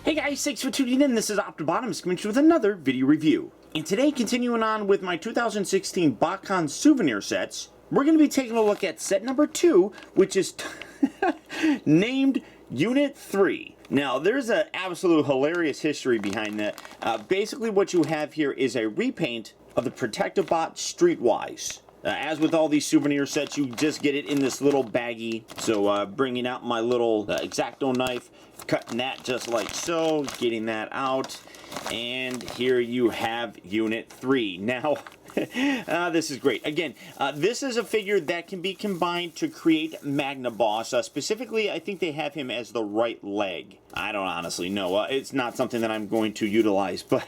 Hey guys, thanks for tuning in. This is Optibottom coming to you with another video review. And today, continuing on with my 2016 Botcon Souvenir sets, we're going to be taking a look at set number 2, which is named UNIT-3. Now, there's an absolute hilarious history behind that. Basically, what you have here is a repaint of the Protective Bot Streetwise. As with all these souvenir sets, you just get it in this little baggie. So bringing out my little X-Acto knife, cutting that just like so, getting that out, and here you have UNIT-3. Now, this is great. Again, this is a figure that can be combined to create Magna Boss. Specifically, I think they have him as the right leg. I don't honestly know. It's not something that I'm going to utilize, but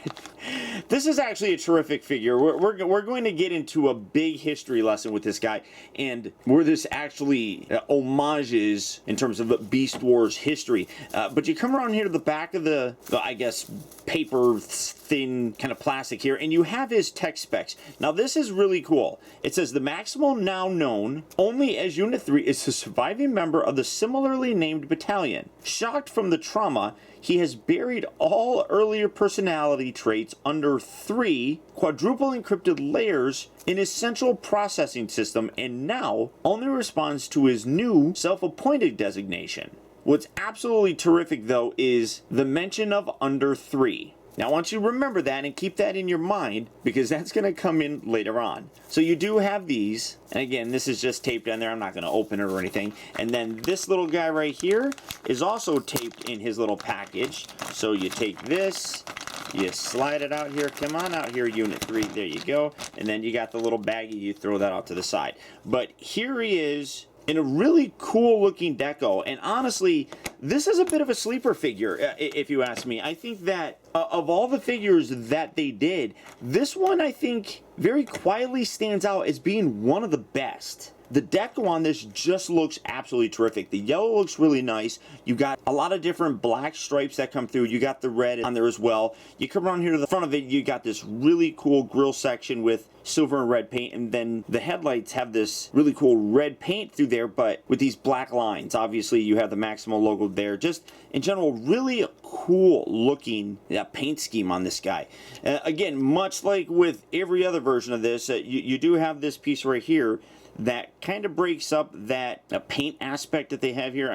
this is actually a terrific figure. We're going to get into a big history lesson with this guy, and where this actually homages in terms of Beast Wars history. But you come around here to the back of the I guess, paper thin kind of plastic here, and you have his tech specs. Now, this is really cool. It says, the Maximal now known only as UNIT-3 is a surviving member of the similarly named battalion. Shocked from the trauma, he has buried all earlier personality traits under 3 quadruple encrypted layers in his central processing system, and now only responds to his new self-appointed designation. What's absolutely terrific, though, is the mention of under 3. Now, I want you to remember that and keep that in your mind, because that's going to come in later on. So you do have these, and again, this is just taped on there. I'm not going to open it or anything. And then this little guy right here is also taped in his little package. So you take this, you slide it out here. Come on out here, UNIT-3. There you go. And then you got the little baggie. You throw that out to the side. But here he is in a really cool looking deco, and honestly, this is a bit of a sleeper figure, if you ask me. I think that of all the figures that they did, this one, I think, very quietly stands out as being one of the best. The deco on this just looks absolutely terrific. The yellow looks really nice. You got a lot of different black stripes that come through. You got the red on there as well. You come around here to the front of it, you got this really cool grille section with silver and red paint, and then the headlights have this really cool red paint through there, but with these black lines. Obviously, you have the Maximal logo there. Just in general, really cool looking paint scheme on this guy. Again, much like with every other version of this, you do have this piece right here that kind of breaks up that paint aspect that they have here.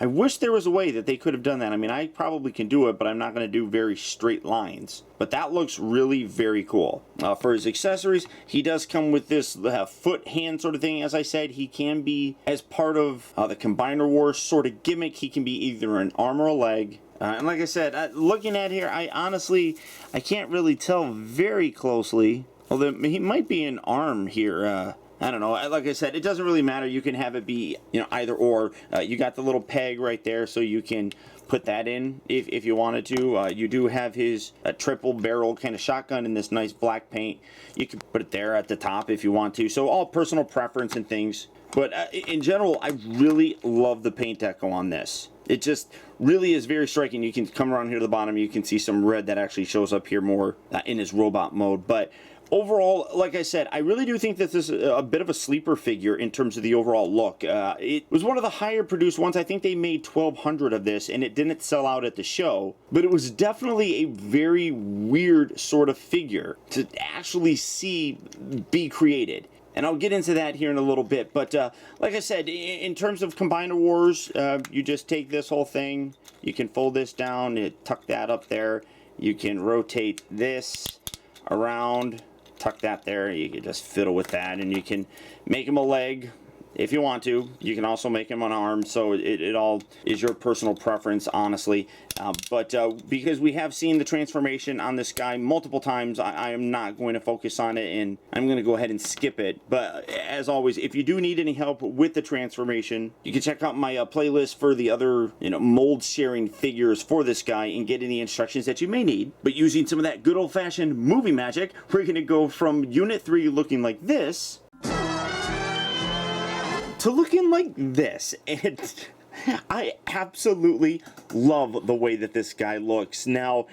I wish there was a way that they could have done that. I mean, I probably can do it, but I'm not going to do very straight lines. But that looks really very cool. For his accessories, he does come with this foot hand sort of thing. As I said, he can be, as part of the Combiner Wars sort of gimmick, he can be either an arm or a leg. And like I said, looking at here, I can't really tell very closely. Although he might be an arm here. I don't know. Like I said, it doesn't really matter. You can have it be, either or. You got the little peg right there, so you can put that in if you wanted to. You do have his triple barrel kind of shotgun in this nice black paint. You can put it there at the top if you want to. So all personal preference and things. But in general, I really love the paint deco on this. It just really is very striking. You can come around here to the bottom. You can see some red that actually shows up here more in his robot mode. But overall, like I said, I really do think that this is a bit of a sleeper figure in terms of the overall look. It was one of the higher produced ones. I think they made 1,200 of this, and it didn't sell out at the show. But it was definitely a very weird sort of figure to actually see be created. And I'll get into that here in a little bit. But like I said, in terms of Combiner Wars, you just take this whole thing. You can fold this down, tuck that up there. You can rotate this around, tuck that there. You can just fiddle with that, and you can make him a leg if you want to. You can also make him an arm, so it all is your personal preference, honestly. But because we have seen the transformation on this guy multiple times, I am not going to focus on it, and I'm going to go ahead and skip it. But as always, if you do need any help with the transformation, you can check out my playlist for the other mold sharing figures for this guy and get any instructions that you may need. But using some of that good old-fashioned movie magic, we're going to go from UNIT-3 looking like this to looking like this. And I absolutely love the way that this guy looks. Now,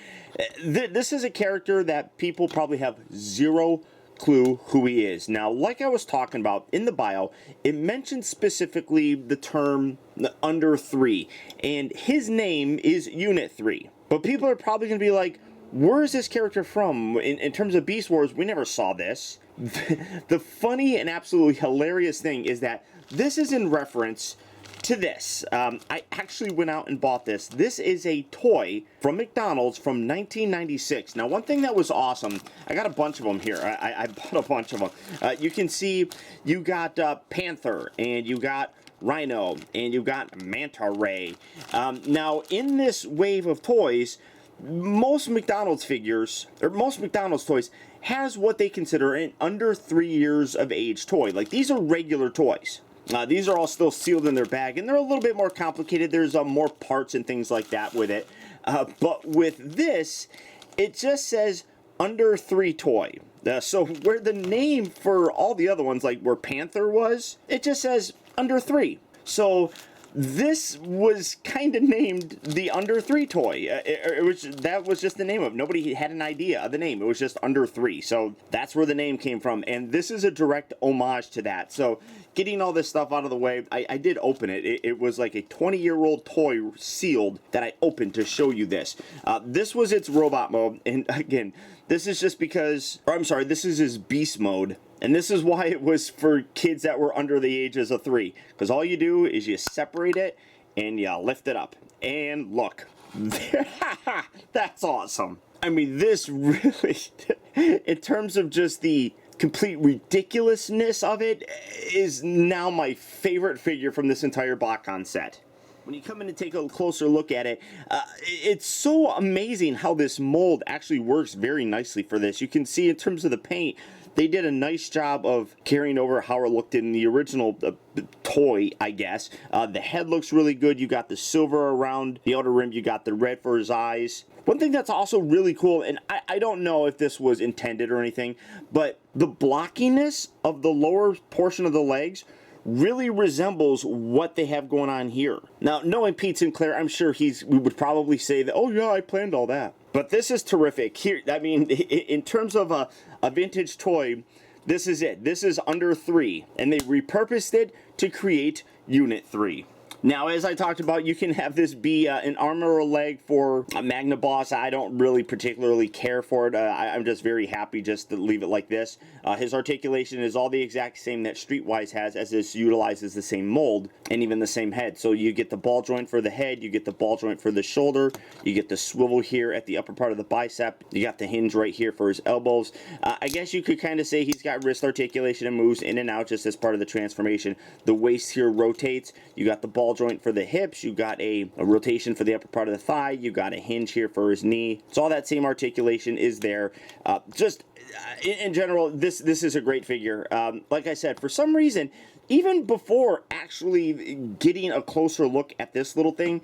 this is a character that people probably have zero clue who he is. Now, like I was talking about in the bio, it mentions specifically the term under 3, and his name is UNIT-3. But people are probably going to be like, where is this character from? In terms of Beast Wars, we never saw this. The funny and absolutely hilarious thing is that this is in reference to this. I actually went out and bought this. This is a toy from McDonald's from 1996. Now, one thing that was awesome, I got a bunch of them here. I bought a bunch of them. You can see you got Panther, and you got Rhino, and you got Manta Ray. Now, in this wave of toys, most McDonald's figures, or most McDonald's toys, has what they consider an under 3 years of age toy. Like, these are regular toys. These are all still sealed in their bag, and they're a little bit more complicated. There's more parts and things like that with it. But with this, it just says under 3 toy. So where the name for all the other ones, like where Panther was, it just says under 3. So this was kind of named the under 3 toy. That was just the name of it. Nobody had an idea of the name. It was just under 3. So that's where the name came from. And this is a direct homage to that. So getting all this stuff out of the way, I did open it. It was like a 20-year-old toy sealed that I opened to show you this. This was its robot mode. And again, this is just because, or I'm sorry, this is his beast mode. And this is why it was for kids that were under the ages of 3. Because all you do is you separate it and you lift it up. And look. That's awesome. I mean, this really, in terms of just the complete ridiculousness of it, is now my favorite figure from this entire Botcon set. When you come in and take a closer look at it, it's so amazing how this mold actually works very nicely for this. You can see in terms of the paint, they did a nice job of carrying over how it looked in the original toy, I guess. The head looks really good. You got the silver around the outer rim. You got the red for his eyes. One thing that's also really cool, and I don't know if this was intended or anything, but the blockiness of the lower portion of the legs really resembles what they have going on here. Now, knowing Pete Sinclair, I'm sure we would probably say that, oh yeah, I planned all that. But this is terrific. Here, I mean, in terms of a vintage toy, this is it. This is under 3, and they repurposed it to create UNIT-3. Now, as I talked about, you can have this be an arm or a leg for a Magna Boss. I don't really particularly care for it. I'm just very happy just to leave it like this. His articulation is all the exact same that Streetwise has, as this utilizes the same mold and even the same head. So you get the ball joint for the head, you get the ball joint for the shoulder, you get the swivel here at the upper part of the bicep, you got the hinge right here for his elbows. I guess you could kind of say he's got wrist articulation and moves in and out just as part of the transformation. The waist here rotates, you got the ball joint for the hips, you got a rotation for the upper part of the thigh, you got a hinge here for his knee. So all that same articulation is there. In general, this is a great figure. Like I said, for some reason, even before actually getting a closer look at this little thing,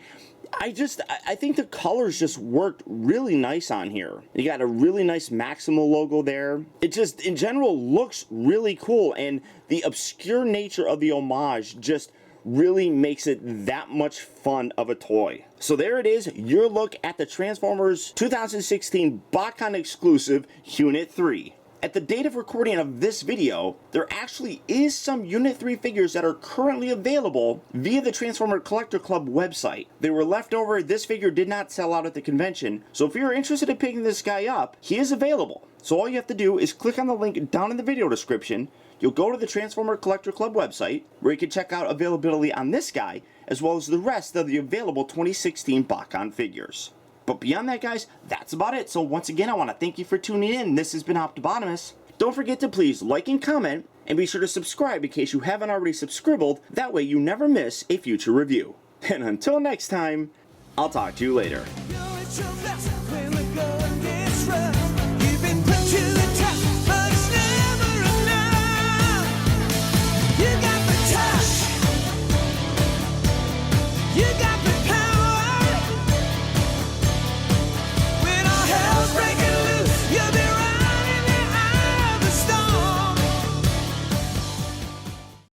I think the colors just worked really nice on here. You got a really nice Maximal logo there. It just, in general, looks really cool, and the obscure nature of the homage just really makes it that much fun of a toy. So there it is, your look at the Transformers 2016 Botcon exclusive UNIT-3. At the date of recording of this video, there actually is some UNIT-3 figures that are currently available via the Transformer Collector Club website. They were left over. This figure did not sell out at the convention, so if you're interested in picking this guy up, he is available. So all you have to do is click on the link down in the video description. You'll go to the Transformer Collector Club website, where you can check out availability on this guy, as well as the rest of the available 2016 Botcon figures. But beyond that, guys, that's about it. So once again, I want to thank you for tuning in. This has been Optibotimus. Don't forget to please like and comment, and be sure to subscribe in case you haven't already subscribed. That way you never miss a future review. And until next time, I'll talk to you later.